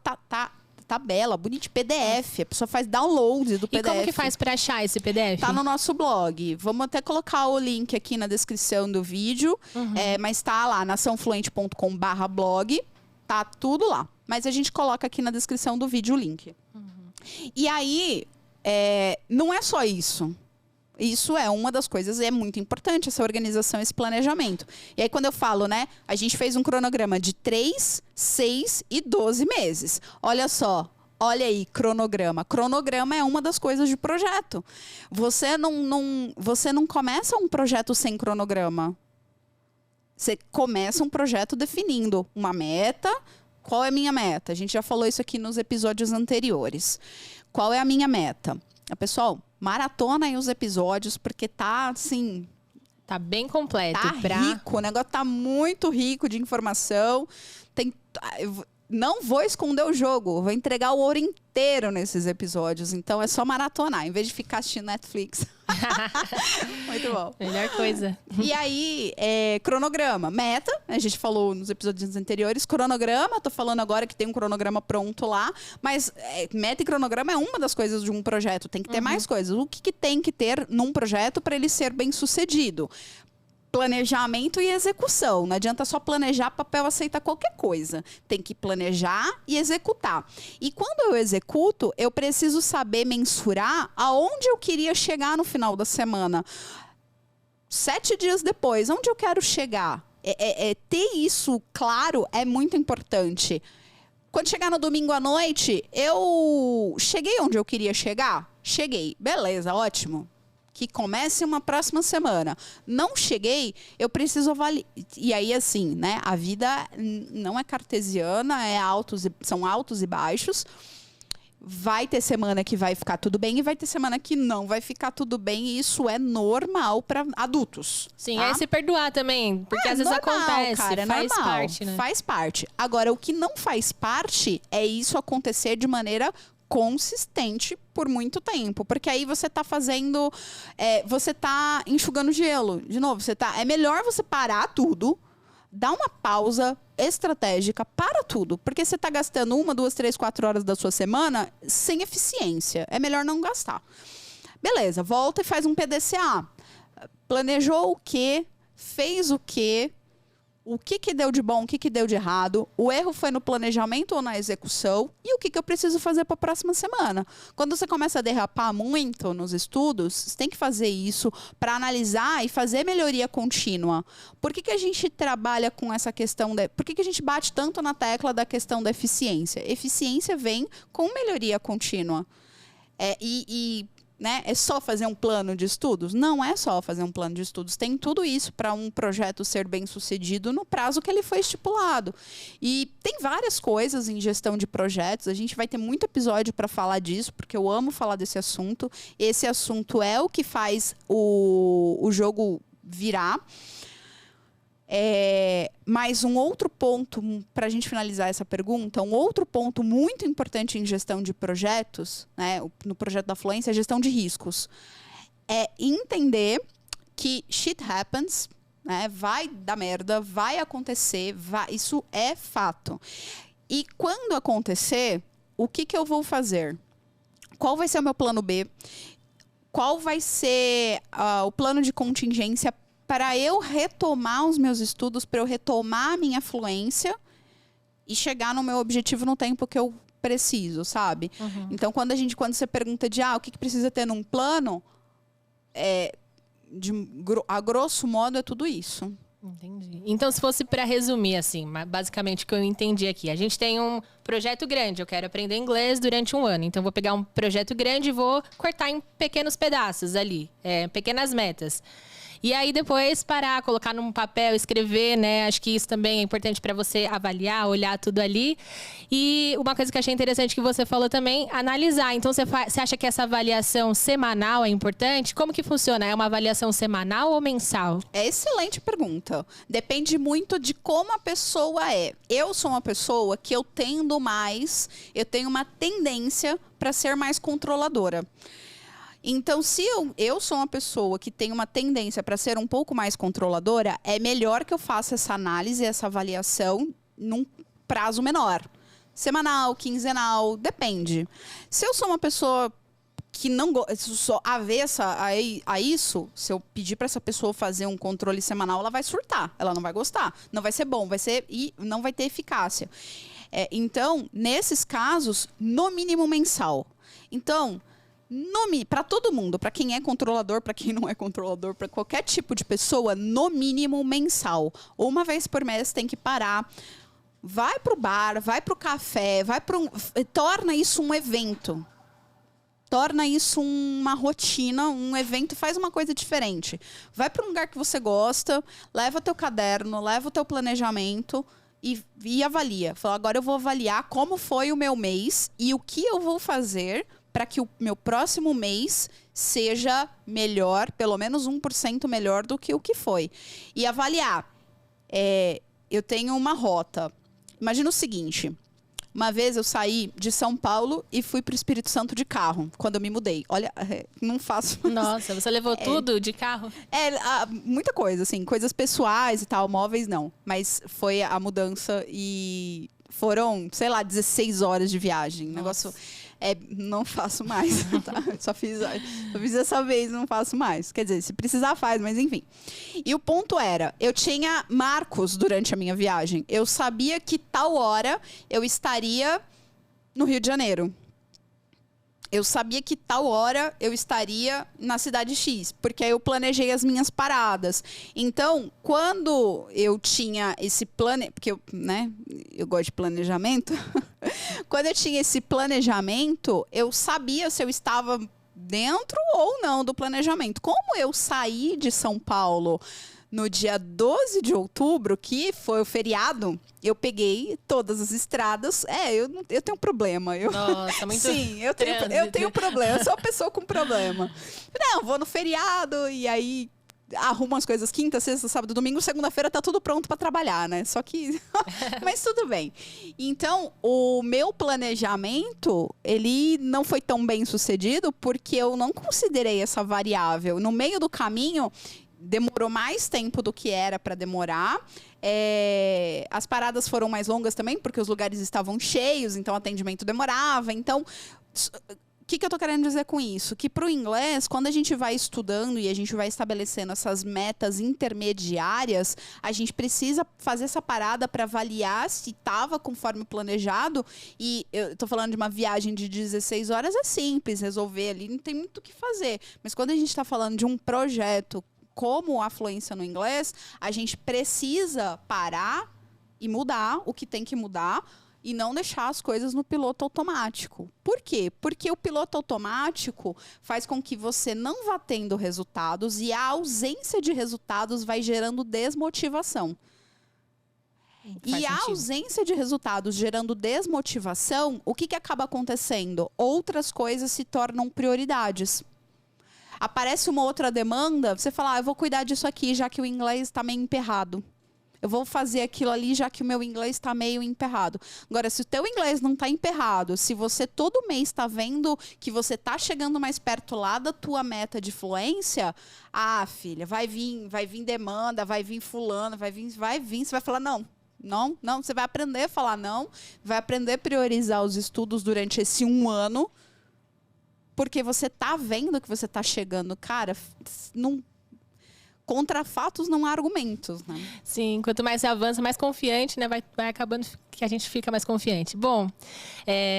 Tabela, bonito, PDF. A pessoa faz download do PDF. E como que faz para achar esse PDF? Tá no nosso blog. Vamos até colocar o link aqui na descrição do vídeo. Mas tá lá, naçãofluente.com/blog. Tá tudo lá. Mas a gente coloca aqui na descrição do vídeo o link. E aí... não é só isso. Isso é uma das coisas, é muito importante, essa organização, esse planejamento. E aí, quando eu falo, né? A gente fez um cronograma de 3, 6 e 12 meses. Olha só. Olha aí, cronograma. Cronograma é uma das coisas de projeto. Você não começa um projeto sem cronograma. Você começa um projeto definindo uma meta. Qual é a minha meta? A gente já falou isso aqui nos episódios anteriores. Qual é a minha meta? Pessoal, maratona aí os episódios, porque tá, assim... Tá bem completo. Tá rico, o negócio tá muito rico de informação. Não vou esconder o jogo, vou entregar o ouro inteiro nesses episódios. Então, é só maratonar, em vez de ficar assistindo Netflix. Muito bom. Melhor coisa. E aí, cronograma. Meta, a gente falou nos episódios anteriores. Cronograma, tô falando agora que tem um cronograma pronto lá. Mas meta e cronograma é uma das coisas de um projeto. Tem que ter mais coisas. O que tem que ter num projeto para ele ser bem sucedido? Planejamento e execução. Não adianta só planejar, papel aceita qualquer coisa. Tem que planejar e executar. E quando eu executo, eu preciso saber mensurar aonde eu queria chegar no final da semana. 7 dias depois, onde eu quero chegar? Ter isso claro é muito importante. Quando chegar no domingo à noite, eu cheguei onde eu queria chegar? Cheguei. Beleza, ótimo. Que comece uma próxima semana. Não cheguei, eu preciso avaliar. E aí, assim, né? A vida não é cartesiana, são altos e baixos. Vai ter semana que vai ficar tudo bem e vai ter semana que não vai ficar tudo bem. E isso é normal para adultos. Sim, tá? É se perdoar também. Porque às vezes normal, acontece, cara, faz normal, parte, né? Faz parte. Agora, o que não faz parte é isso acontecer de maneira consistente por muito tempo. Porque aí você tá fazendo... você tá enxugando gelo. De novo, é melhor você parar tudo, dar uma pausa estratégica, para tudo. Porque você tá gastando 1, 2, 3, 4 horas da sua semana sem eficiência. É melhor não gastar. Beleza, volta e faz um PDCA. Planejou o quê? Fez o quê? O que deu de bom, o que deu de errado? O erro foi no planejamento ou na execução? E o que eu preciso fazer para a próxima semana? Quando você começa a derrapar muito nos estudos, você tem que fazer isso para analisar e fazer melhoria contínua. Por que a gente trabalha com essa questão... Por que a gente bate tanto na tecla da questão da eficiência? Eficiência vem com melhoria contínua. Né? É só fazer um plano de estudos? Não é só fazer um plano de estudos. Tem tudo isso para um projeto ser bem sucedido no prazo que ele foi estipulado. E tem várias coisas em gestão de projetos. A gente vai ter muito episódio para falar disso, porque eu amo falar desse assunto. Esse assunto é o que faz o jogo virar. Mas um outro ponto, para a gente finalizar essa pergunta, um outro ponto muito importante em gestão de projetos, né, no projeto da Fluência, é a gestão de riscos. É entender que shit happens, né, vai dar merda, vai acontecer, isso é fato. E quando acontecer, o que eu vou fazer? Qual vai ser o meu plano B? Qual vai ser o plano de contingência para eu retomar os meus estudos, para eu retomar a minha fluência e chegar no meu objetivo no tempo que eu preciso, sabe? Uhum. Então, quando você pergunta o que precisa ter num plano, a grosso modo, é tudo isso. Entendi. Então, se fosse para resumir, assim, basicamente o que eu entendi aqui. A gente tem um projeto grande, eu quero aprender inglês durante 1 ano. Então, vou pegar um projeto grande e vou cortar em pequenos pedaços ali, pequenas metas. E aí, depois, parar, colocar num papel, escrever, né? Acho que isso também é importante para você avaliar, olhar tudo ali. E uma coisa que eu achei interessante que você falou também, analisar. Então, você acha que essa avaliação semanal é importante? Como que funciona? É uma avaliação semanal ou mensal? Excelente pergunta. Depende muito de como a pessoa é. Eu sou uma pessoa que eu tenho uma tendência para ser mais controladora. Então, se eu sou uma pessoa que tem uma tendência para ser um pouco mais controladora, é melhor que eu faça essa análise, essa avaliação num prazo menor. Semanal, quinzenal, depende. Se eu sou uma pessoa que não sou avessa a isso, se eu pedir para essa pessoa fazer um controle semanal, ela vai surtar, ela não vai gostar, não vai ser bom, e não vai ter eficácia. Então, nesses casos, no mínimo mensal. Então, para todo mundo, para quem é controlador, para quem não é controlador, para qualquer tipo de pessoa, no mínimo mensal. 1 vez por mês tem que parar. Vai pro bar, vai pro café, torna isso um evento. Torna isso uma rotina, um evento, faz uma coisa diferente. Vai para um lugar que você gosta, leva teu caderno, leva o teu planejamento e avalia. Fala, agora eu vou avaliar como foi o meu mês e o que eu vou fazer para que o meu próximo mês seja melhor, pelo menos 1% melhor do que o que foi. E avaliar. Eu tenho uma rota. Imagina o seguinte. Uma vez eu saí de São Paulo e fui para o Espírito Santo de carro, quando eu me mudei. Olha, não faço... Nossa, você levou tudo de carro? Muita coisa, assim. Coisas pessoais e tal, móveis não. Mas foi a mudança e foram, 16 horas de viagem. Nossa. Negócio... não faço mais, tá? Só fiz essa vez, não faço mais. Quer dizer, se precisar faz, mas enfim. E o ponto era, eu tinha marcos durante a minha viagem. Eu sabia que tal hora eu estaria no Rio de Janeiro. Eu sabia que tal hora eu estaria na cidade X, porque aí eu planejei as minhas paradas. Então, quando eu tinha esse porque eu gosto de planejamento. Quando eu tinha esse planejamento, eu sabia se eu estava dentro ou não do planejamento. Como eu saí de São Paulo no dia 12 de outubro, que foi o feriado, eu peguei todas as estradas. Eu tenho problema. Nossa, muito Sim, eu tenho problema. Eu sou uma pessoa com problema. Não, vou no feriado e aí arrumo as coisas quinta, sexta, sábado, domingo, segunda-feira tá tudo pronto para trabalhar, né? Só que... Mas tudo bem. Então, o meu planejamento, ele não foi tão bem sucedido porque eu não considerei essa variável. No meio do caminho, demorou mais tempo do que era para demorar. As paradas foram mais longas também, porque os lugares estavam cheios, então o atendimento demorava. Então... O que eu tô querendo dizer com isso? Que pro inglês, quando a gente vai estudando e a gente vai estabelecendo essas metas intermediárias, a gente precisa fazer essa parada para avaliar se estava conforme planejado. E eu tô falando de uma viagem de 16 horas, é simples resolver ali, não tem muito o que fazer. Mas quando a gente está falando de um projeto como a fluência no inglês, a gente precisa parar e mudar o que tem que mudar, e não deixar as coisas no piloto automático. Por quê? Porque o piloto automático faz com que você não vá tendo resultados e a ausência de resultados vai gerando desmotivação. E a ausência de resultados gerando desmotivação, o que acaba acontecendo? Outras coisas se tornam prioridades. Aparece uma outra demanda, você fala, eu vou cuidar disso aqui, já que o inglês está meio emperrado. Eu vou fazer aquilo ali, já que o meu inglês está meio emperrado. Agora, se o teu inglês não está emperrado, se você todo mês está vendo que você está chegando mais perto lá da tua meta de fluência, filha, vai vir demanda, vai vir fulano, vai vir, você vai falar não, você vai aprender a falar não, vai aprender a priorizar os estudos durante esse 1 ano, porque você está vendo que você está chegando. Cara, não... Contra fatos não há argumentos, né? Sim, quanto mais você avança, mais confiante, né? Vai acabando que a gente fica mais confiante. Bom,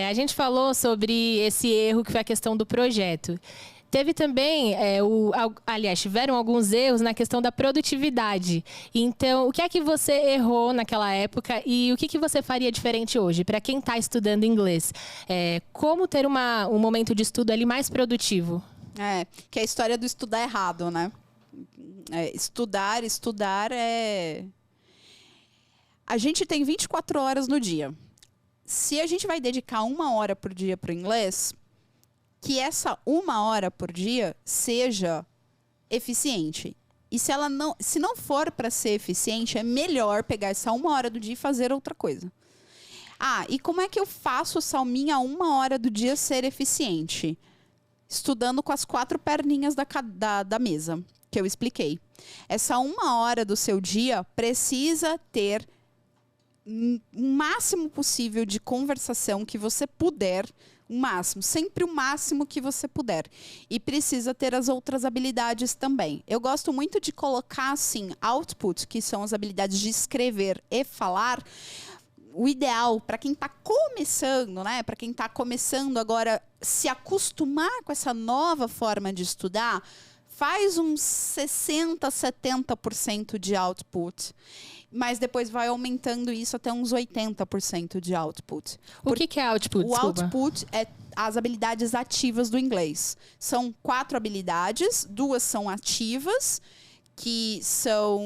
a gente falou sobre esse erro que foi a questão do projeto. Teve também, aliás, tiveram alguns erros na questão da produtividade. Então, o que é que você errou naquela época e o que você faria diferente hoje? Para quem está estudando inglês, como ter um momento de estudo ali mais produtivo? Que é a história do estudar errado, né? Estudar é... A gente tem 24 horas no dia. Se a gente vai dedicar 1 hora por dia para o inglês, que essa 1 hora por dia seja eficiente. E se não for para ser eficiente, é melhor pegar essa 1 hora do dia e fazer outra coisa. E como é que eu faço essa minha 1 hora do dia ser eficiente? Estudando com as 4 perninhas da mesa, que eu expliquei. Essa 1 hora do seu dia precisa ter o máximo possível de conversação que você puder, sempre o máximo que você puder. E precisa ter as outras habilidades também. Eu gosto muito de colocar, assim, output, que são as habilidades de escrever e falar. O ideal para quem está começando, né? Para quem está começando agora se acostumar com essa nova forma de estudar, faz uns 60%, 70% de output. Mas depois vai aumentando isso até uns 80% de output. O que é output? O output é as habilidades ativas do inglês. São 4 habilidades, 2 são ativas, que são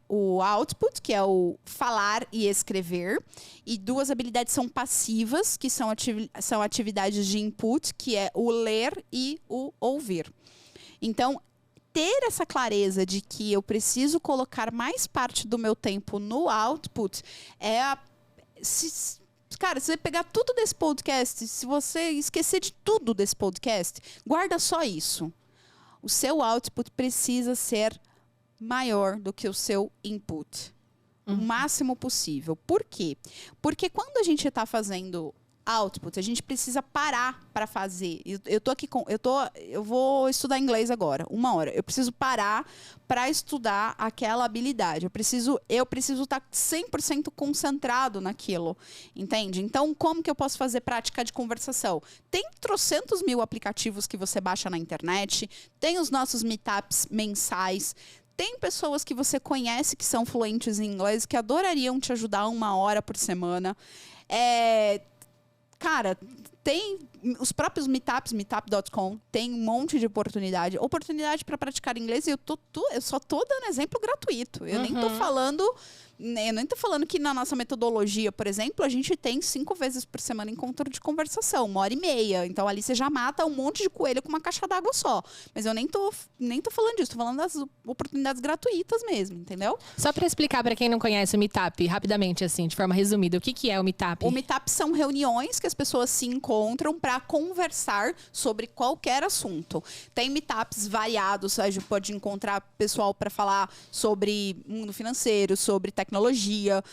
o output, que é o falar e escrever. E 2 habilidades são passivas, que são atividades de input, que é o ler e o ouvir. Então, ter essa clareza de que eu preciso colocar mais parte do meu tempo no output cara, se você pegar tudo desse podcast, se você esquecer de tudo desse podcast, guarda só isso. O seu output precisa ser maior do que o seu input. O máximo possível. Por quê? Porque quando a gente está fazendo output, a gente precisa parar para fazer. Eu vou estudar inglês agora, 1 hora. Eu preciso parar para estudar aquela habilidade. Eu preciso estar 100% concentrado naquilo, entende? Então, como que eu posso fazer prática de conversação? Tem trocentos mil aplicativos que você baixa na internet, tem os nossos meetups mensais, tem pessoas que você conhece que são fluentes em inglês, que adorariam te ajudar 1 hora por semana. Cara, Tem os próprios meetups, meetup.com, tem um monte de oportunidade para praticar inglês, e eu só tô dando exemplo gratuito. Eu nem tô falando que na nossa metodologia, por exemplo, a gente tem 5 vezes por semana encontro de conversação, 1h30. Então ali você já mata um monte de coelho com uma caixa d'água só. Mas eu nem tô falando disso, tô falando das oportunidades gratuitas mesmo, entendeu? Só para explicar para quem não conhece o Meetup, rapidamente, assim, de forma resumida, o que é o Meetup? O Meetup são reuniões que as pessoas se encontram para conversar sobre qualquer assunto. Tem Meetups variados, a gente pode encontrar pessoal para falar sobre mundo financeiro, sobre tecnologia.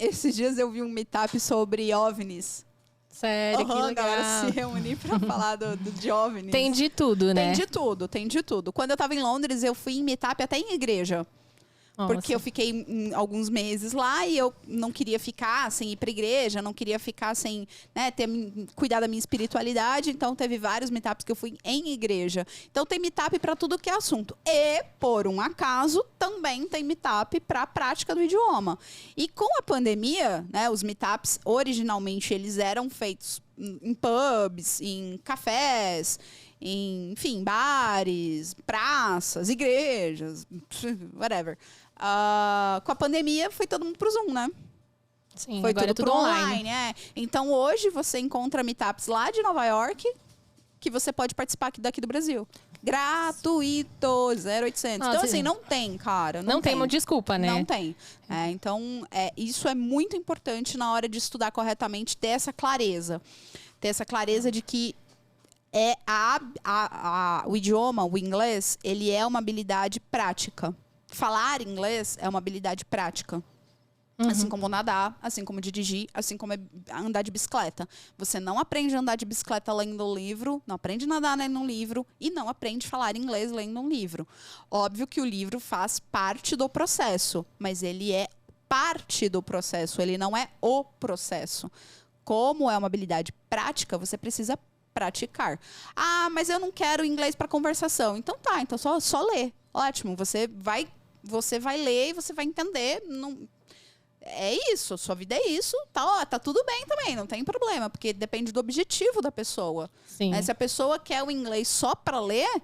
Esses dias eu vi um Meetup sobre OVNIs. Sério, que legal. A galera se reunir para falar de OVNIs. Tem de tudo, né? Tem de tudo. Quando eu estava em Londres, eu fui em Meetup até em igreja. Nossa. Porque eu fiquei alguns meses lá e eu não queria ficar sem ir para igreja, não queria ficar sem, né, cuidar da minha espiritualidade. Então, teve vários meetups que eu fui em igreja. Então, tem meetup para tudo que é assunto. E, por um acaso, também tem meetup para a prática do idioma. E com a pandemia, né, os meetups, originalmente, eles eram feitos em pubs, em cafés, enfim, bares, praças, igrejas, whatever. Com a pandemia, foi todo mundo pro Zoom, né? Sim, foi agora tudo é tudo online. Então, hoje, você encontra meetups lá de Nova York que você pode participar daqui do Brasil. Gratuito, 0800. Nossa, então, assim, não tem, cara. Não tem uma desculpa, né? Não tem. Então, isso é muito importante na hora de estudar corretamente, ter essa clareza. Ter essa clareza de que o idioma, o inglês, ele é uma habilidade prática. Falar inglês é uma habilidade prática. Assim como nadar, assim como dirigir, assim como andar de bicicleta. Você não aprende a andar de bicicleta lendo um livro, não aprende a nadar lendo um livro e não aprende a falar inglês lendo um livro. Óbvio que o livro faz parte do processo, mas ele é parte do processo, ele não é o processo. Como é uma habilidade prática, você precisa praticar. Mas eu não quero inglês para conversação. Então tá, então só lê. Ótimo, você vai ler e você vai entender. Não, é isso, sua vida é isso, tá tudo bem também, não tem problema, porque depende do objetivo da pessoa. Sim. Se a pessoa quer o inglês só para ler,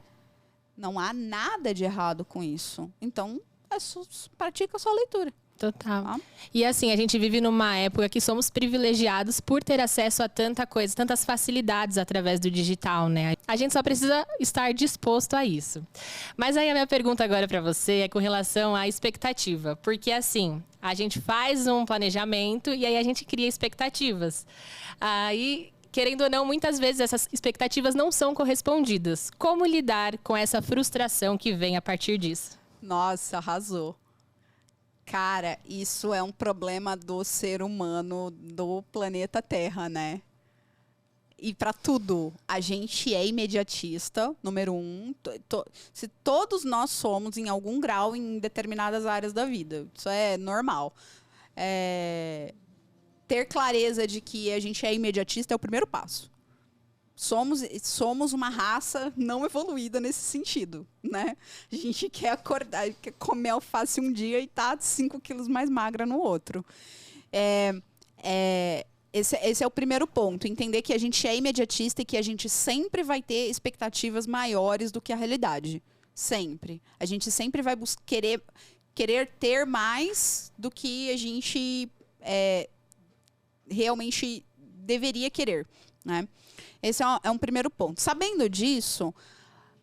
não há nada de errado com isso. Então, pratica a sua leitura. Total. E assim, a gente vive numa época que somos privilegiados por ter acesso a tanta coisa, tantas facilidades através do digital, né? A gente só precisa estar disposto a isso. Mas aí a minha pergunta agora para você é com relação à expectativa. Porque assim, a gente faz um planejamento e aí a gente cria expectativas. Aí, querendo ou não, muitas vezes essas expectativas não são correspondidas. Como lidar com essa frustração que vem a partir disso? Nossa, arrasou. Cara, isso é um problema do ser humano, do planeta Terra, né? E para tudo, a gente é imediatista, número 1. Se todos nós somos em algum grau em determinadas áreas da vida, isso é normal. Ter clareza de que a gente é imediatista é o primeiro passo. Somos uma raça não evoluída nesse sentido, né? A gente quer acordar, quer comer alface um dia e tá 5 quilos mais magra no outro. Esse é o primeiro ponto. Entender que a gente é imediatista e que a gente sempre vai ter expectativas maiores do que a realidade. Sempre. A gente sempre vai querer ter mais do que a gente realmente deveria querer, né? Esse é um primeiro ponto. Sabendo disso,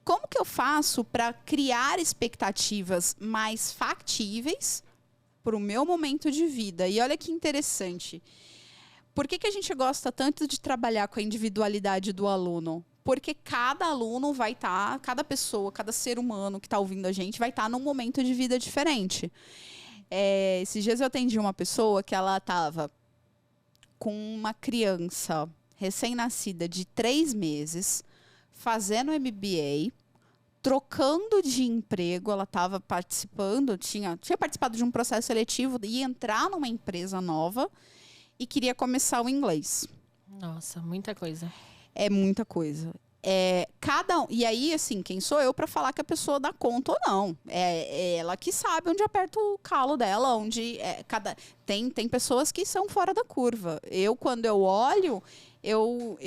como que eu faço para criar expectativas mais factíveis para o meu momento de vida? E olha que interessante. Por que a gente gosta tanto de trabalhar com a individualidade do aluno? Porque cada aluno vai estar, cada pessoa, cada ser humano que está ouvindo a gente vai estar num momento de vida diferente. Esses dias eu atendi uma pessoa que ela estava com uma criança recém-nascida de 3 meses, fazendo MBA, trocando de emprego, ela estava participando, tinha participado de um processo seletivo e ia entrar numa empresa nova e queria começar o inglês. Nossa, muita coisa. É muita coisa. E aí, assim, quem sou eu para falar que a pessoa dá conta ou não? É ela que sabe onde aperta o calo dela, onde tem pessoas que são fora da curva. Quando eu olho, eu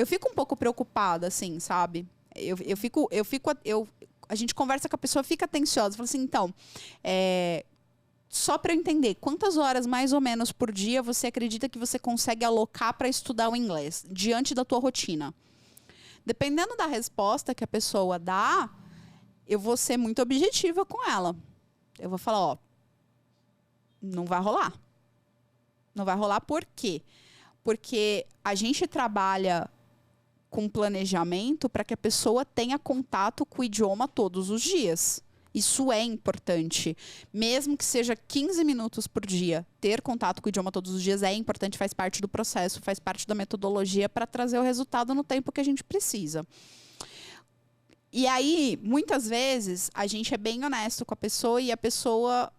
fico um pouco preocupada, assim, sabe? A gente conversa com a pessoa, fica atenciosa, fala assim, então, só para eu entender, quantas horas mais ou menos por dia você acredita que você consegue alocar para estudar o inglês diante da tua rotina? Dependendo da resposta que a pessoa dá, eu vou ser muito objetiva com ela. Eu vou falar, ó, não vai rolar. Não vai rolar por quê? Porque a gente trabalha com planejamento para que a pessoa tenha contato com o idioma todos os dias. Isso é importante. Mesmo que seja 15 minutos por dia, ter contato com o idioma todos os dias é importante, faz parte do processo, faz parte da metodologia para trazer o resultado no tempo que a gente precisa. E aí, muitas vezes, a gente é bem honesto com a pessoa e a pessoa...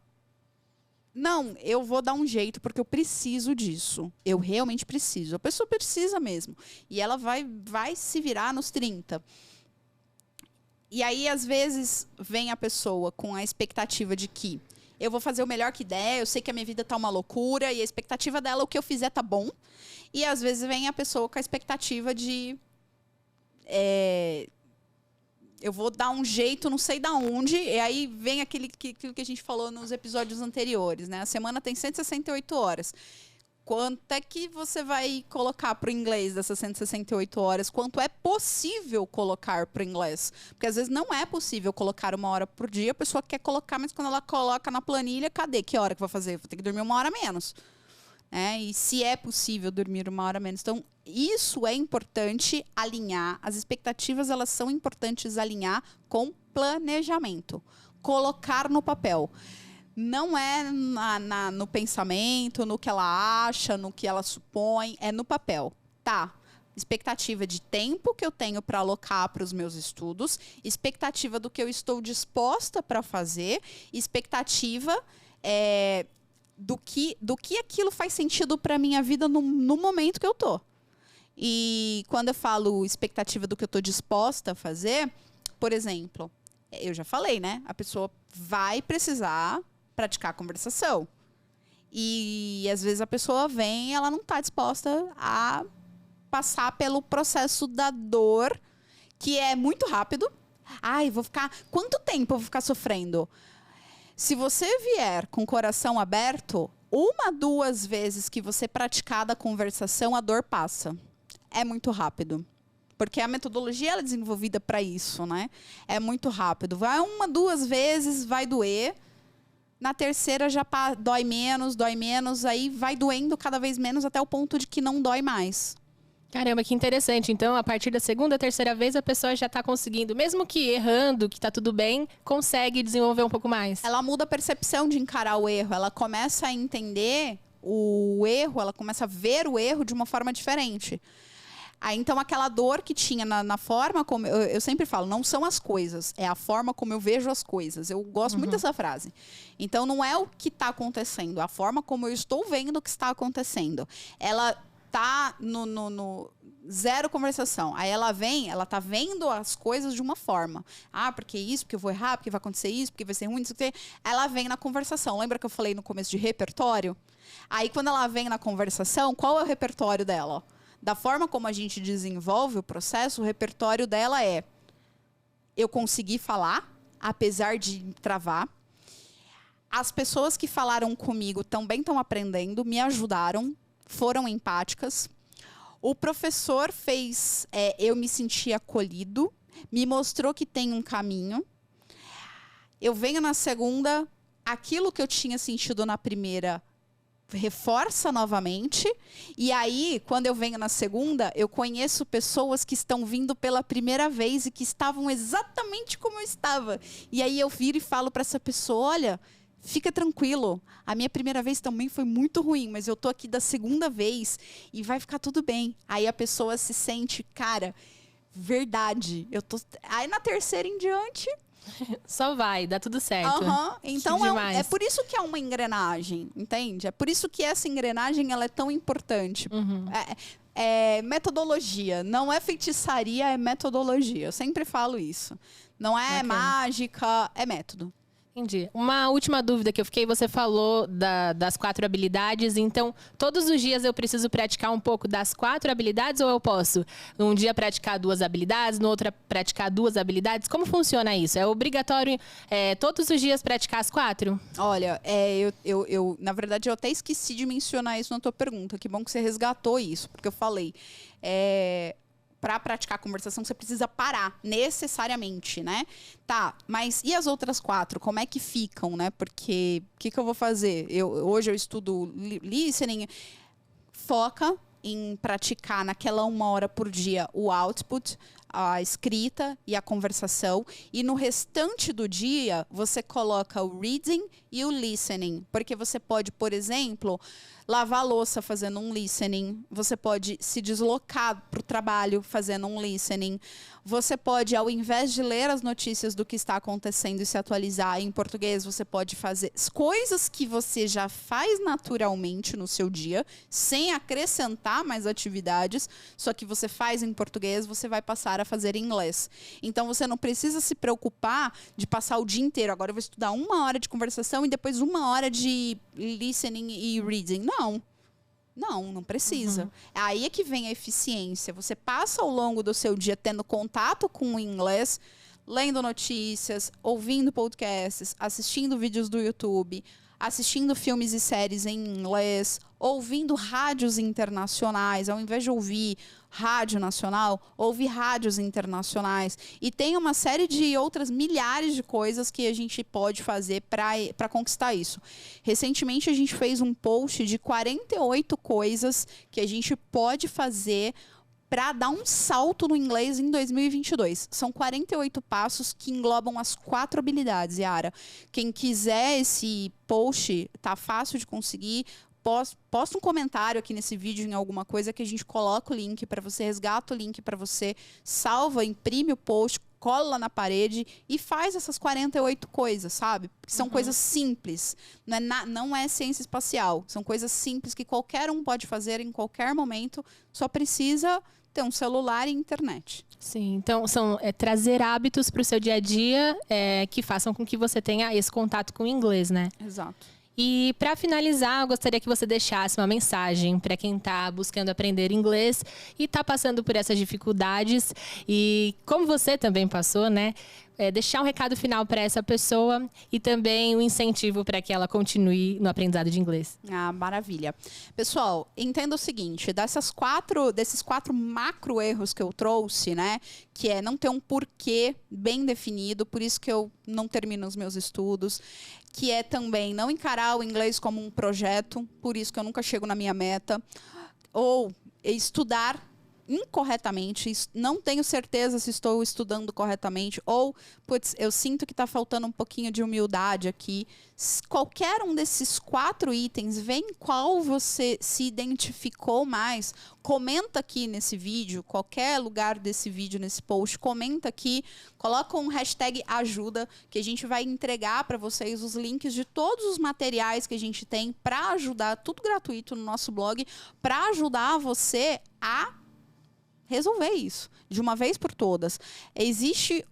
Não, eu vou dar um jeito porque eu preciso disso. Eu realmente preciso. A pessoa precisa mesmo. E ela vai se virar nos 30. E aí, às vezes, vem a pessoa com a expectativa de que eu vou fazer o melhor que der, eu sei que a minha vida tá uma loucura, e a expectativa dela, o que eu fizer tá bom. E às vezes vem a pessoa com a expectativa de... eu vou dar um jeito, não sei da onde, e aí vem aquilo que a gente falou nos episódios anteriores, né? A semana tem 168 horas. Quanto é que você vai colocar para o inglês dessas 168 horas? Quanto é possível colocar para o inglês? Porque às vezes não é possível colocar 1 hora por dia, a pessoa quer colocar, mas quando ela coloca na planilha, cadê? Que hora que eu vou fazer? Vou ter que dormir 1 hora menos. E se é possível dormir 1 hora menos. Então, isso é importante alinhar. As expectativas, elas são importantes alinhar com planejamento. Colocar no papel. Não é no pensamento, no que ela acha, no que ela supõe, é no papel. Tá, expectativa de tempo que eu tenho para alocar para os meus estudos, expectativa do que eu estou disposta para fazer, expectativa do que aquilo faz sentido para minha vida no momento que eu tô. E quando eu falo expectativa do que eu estou disposta a fazer, por exemplo, eu já falei, né? A pessoa vai precisar praticar a conversação. E às vezes a pessoa vem e ela não está disposta a passar pelo processo da dor, que é muito rápido. Vou ficar... Quanto tempo eu vou ficar sofrendo? Se você vier com o coração aberto, 1, 2 vezes que você praticar da conversação, a dor passa. É muito rápido. Porque a metodologia ela é desenvolvida para isso, né? É muito rápido. Vai 1, 2 vezes, vai doer. Na terceira já dói menos, aí vai doendo cada vez menos até o ponto de que não dói mais. Caramba, que interessante. Então, a partir da 2ª, 3ª vez, a pessoa já está conseguindo, mesmo que errando, que está tudo bem, consegue desenvolver um pouco mais. Ela muda a percepção de encarar o erro, ela começa a entender o erro, ela começa a ver o erro de uma forma diferente. Aí, então, aquela dor que tinha na forma como... Eu sempre falo, não são as coisas, é a forma como eu vejo as coisas. Eu gosto muito dessa frase. Então, não é o que está acontecendo, é a forma como eu estou vendo o que está acontecendo. Ela tá no zero conversação. Aí ela tá vendo as coisas de uma forma. Porque isso, porque eu vou errar, porque vai acontecer isso, porque vai ser ruim, isso que... Ela vem na conversação. Lembra que eu falei no começo de repertório? Aí, quando ela vem na conversação, qual é o repertório dela? Da forma como a gente desenvolve o processo, o repertório dela é: eu consegui falar, apesar de travar. As pessoas que falaram comigo também estão aprendendo, me ajudaram, foram empáticas. O professor fez eu me sentir acolhido, me mostrou que tem um caminho. Eu venho na 2ª, aquilo que eu tinha sentido na primeira reforça novamente, e aí, quando eu venho na 2ª, eu conheço pessoas que estão vindo pela primeira vez e que estavam exatamente como eu estava. E aí eu viro e falo para essa pessoa: olha, fica tranquilo, a minha primeira vez também foi muito ruim, mas eu tô aqui da 2ª vez e vai ficar tudo bem. Aí a pessoa se sente, cara, verdade. Aí na 3ª em diante... Só vai, dá tudo certo. Então é por isso que é uma engrenagem, entende? É por isso que essa engrenagem ela é tão importante. metodologia. Não é feitiçaria, é metodologia. Eu sempre falo isso. Não é mágica, é método. Entendi. Uma última dúvida que eu fiquei, você falou das 4 habilidades, então todos os dias eu preciso praticar um pouco das 4 habilidades ou eu posso um dia praticar 2 habilidades, no outro praticar 2 habilidades? Como funciona isso? É obrigatório todos os dias praticar as 4? Olha, eu na verdade eu até esqueci de mencionar isso na tua pergunta. Que bom que você resgatou isso, porque eu falei... Para praticar conversação, você precisa parar, necessariamente, né? Tá, mas e as outras 4? Como é que ficam, né? Porque o que eu vou fazer? Hoje eu estudo listening. Foca em praticar naquela 1 hora por dia o output, a escrita e a conversação. E no restante do dia, você coloca o reading e o listening. Porque você pode, por exemplo... lavar a louça fazendo um listening. Você pode se deslocar para o trabalho fazendo um listening. Você pode, ao invés de ler as notícias do que está acontecendo e se atualizar em português, você pode fazer coisas que você já faz naturalmente no seu dia, sem acrescentar mais atividades, só que você faz em português, você vai passar a fazer em inglês. Então, você não precisa se preocupar de passar o dia inteiro. Agora eu vou estudar 1 hora de conversação e depois 1 hora de listening e reading. Não precisa. Aí é que vem a eficiência. Você passa ao longo do seu dia tendo contato com o inglês, lendo notícias, ouvindo podcasts, assistindo vídeos do YouTube, assistindo filmes e séries em inglês, ouvindo rádios internacionais, ao invés de ouvir rádio nacional, ouve rádios internacionais. E tem uma série de outras milhares de coisas que a gente pode fazer para conquistar isso. Recentemente, a gente fez um post de 48 coisas que a gente pode fazer para dar um salto no inglês em 2022. São 48 passos que englobam as 4 habilidades, Yara. Quem quiser esse post, tá fácil de conseguir. Posta um comentário aqui nesse vídeo em alguma coisa que a gente coloca o link para você, resgata o link para você, salva, imprime o post, cola na parede e faz essas 48 coisas, sabe? Porque são coisas simples, não é ciência espacial. São coisas simples que qualquer um pode fazer em qualquer momento, só precisa ter um celular e internet. Sim, então são trazer hábitos para o seu dia a dia que façam com que você tenha esse contato com o inglês, né? Exato. E para finalizar, eu gostaria que você deixasse uma mensagem para quem está buscando aprender inglês e está passando por essas dificuldades. E como você também passou, né? Deixar um recado final para essa pessoa e também um incentivo para que ela continue no aprendizado de inglês. Ah, maravilha. Pessoal, entenda o seguinte, desses 4 macro erros que eu trouxe, né? Que é não ter um porquê bem definido, por isso que eu não termino os meus estudos. Que é também não encarar o inglês como um projeto, por isso que eu nunca chego na minha meta. Ou estudar incorretamente, não tenho certeza se estou estudando corretamente, ou, putz, eu sinto que está faltando um pouquinho de humildade aqui. Qualquer um desses 4 itens, vê em qual você se identificou mais, comenta aqui nesse vídeo, qualquer lugar desse vídeo, nesse post, comenta aqui, coloca um hashtag ajuda, que a gente vai entregar para vocês os links de todos os materiais que a gente tem para ajudar, tudo gratuito no nosso blog, para ajudar você a resolver isso de uma vez por todas. Existe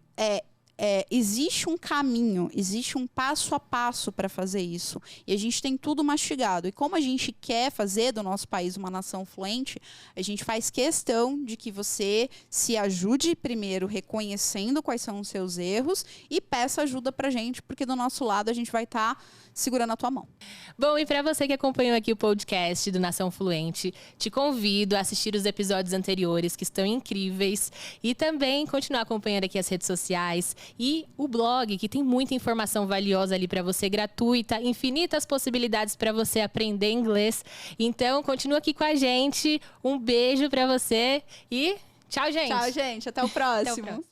um caminho, existe um passo a passo para fazer isso. E a gente tem tudo mastigado. E como a gente quer fazer do nosso país uma nação fluente, a gente faz questão de que você se ajude primeiro reconhecendo quais são os seus erros e peça ajuda pra gente, porque do nosso lado a gente vai estar segurando a tua mão. Bom, e para você que acompanhou aqui o podcast do Nação Fluente, te convido a assistir os episódios anteriores, que estão incríveis, e também continuar acompanhando aqui as redes sociais e o blog, que tem muita informação valiosa ali para você, gratuita, infinitas possibilidades para você aprender inglês. Então, continua aqui com a gente. Um beijo para você e tchau, gente. Tchau, gente. Até o próximo. Até o próximo.